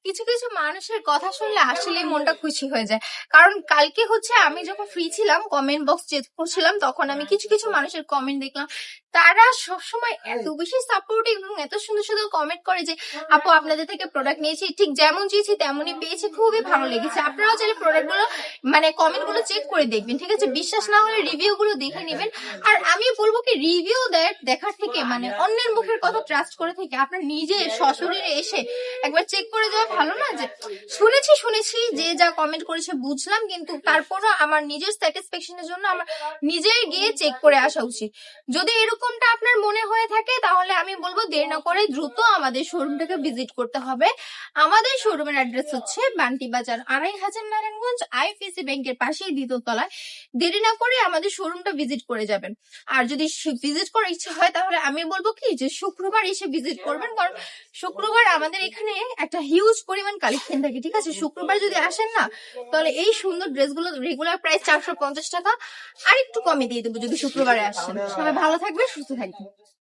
কিছু কিছু মানুষের কথা শুনলে আসলে মনটা খুশি হয়ে যায়। কারণ কালকে আমি যখন ফ্রি ছিলাম, কমেন্ট বক্স চেক করছিলাম, তখন আমি কিছু কিছু মানুষের কমেন্ট দেখলাম। তারা সবসময় এত বেশি সাপোর্টিভ এবং এত সুন্দর সুন্দর কমেন্ট করে যে আপু আপনাদের থেকে প্রোডাক্ট নিয়েছি, ঠিক যেমন চেয়েছি তেমনই পেয়েছি, খুবই ভালো লেগেছে। আপনারাও চাইলে প্রোডাক্ট গুলো কমেন্ট গুলো চেক করে দেখবেন, ঠিক আছে? বিশ্বাস না হলে রিভিউ গুলো দেখে নেবেন। আর আমি বলবো কি, রিভিউ দেখার থেকে অন্যের মুখের কথা ট্রাস্ট করে থেকে আপনার নিজে সশরীরে এসে একবার চেক করে যাওয়া ভালো না? যে শুনেছি শুনেছি যে যা কমেন্ট করেছে বুঝলাম, কিন্তু তারপরও আমার নিজের স্যাটিসফ্যাকশনের জন্য আমার নিজের গিয়ে চেক করে আসা উচিত। যদি এরকমটা আপনার মনে হয়ে থাকে, তাহলে আমি বলবো দেরি না করে দ্রুত আমাদের শোরুমটাকে ভিজিট করতে হবে। আমাদের শোরুমের অ্যাড্রেস হচ্ছে বান্টি বাজার ২৫০০ নারায়ণগঞ্জ, আইএফএসি ব্যাংকের পাশেই দ্বিতীয় তলায়। দেরি না করে আমাদের শোরুমটা ভিজিট করে যাবেন। আর যদি ভিজিট করার ইচ্ছা হয়, তাহলে আমি বলবো কি যে শুক্রবার এসে ভিজিট করবেন, কারণ শুক্রবার আমাদের এখানে একটা হিউজ পরিমাণ কালেকশন থাকে, ঠিক আছে? শুক্রবার যদি আসেন না, তাহলে এই সুন্দর ড্রেসগুলো রেগুলার প্রাইস 450 টাকা আর একটু কমে দিয়ে দেবো যদি শুক্রবারে আসেন। সবাই ভালো থাকবে, সুস্থ থাকবে।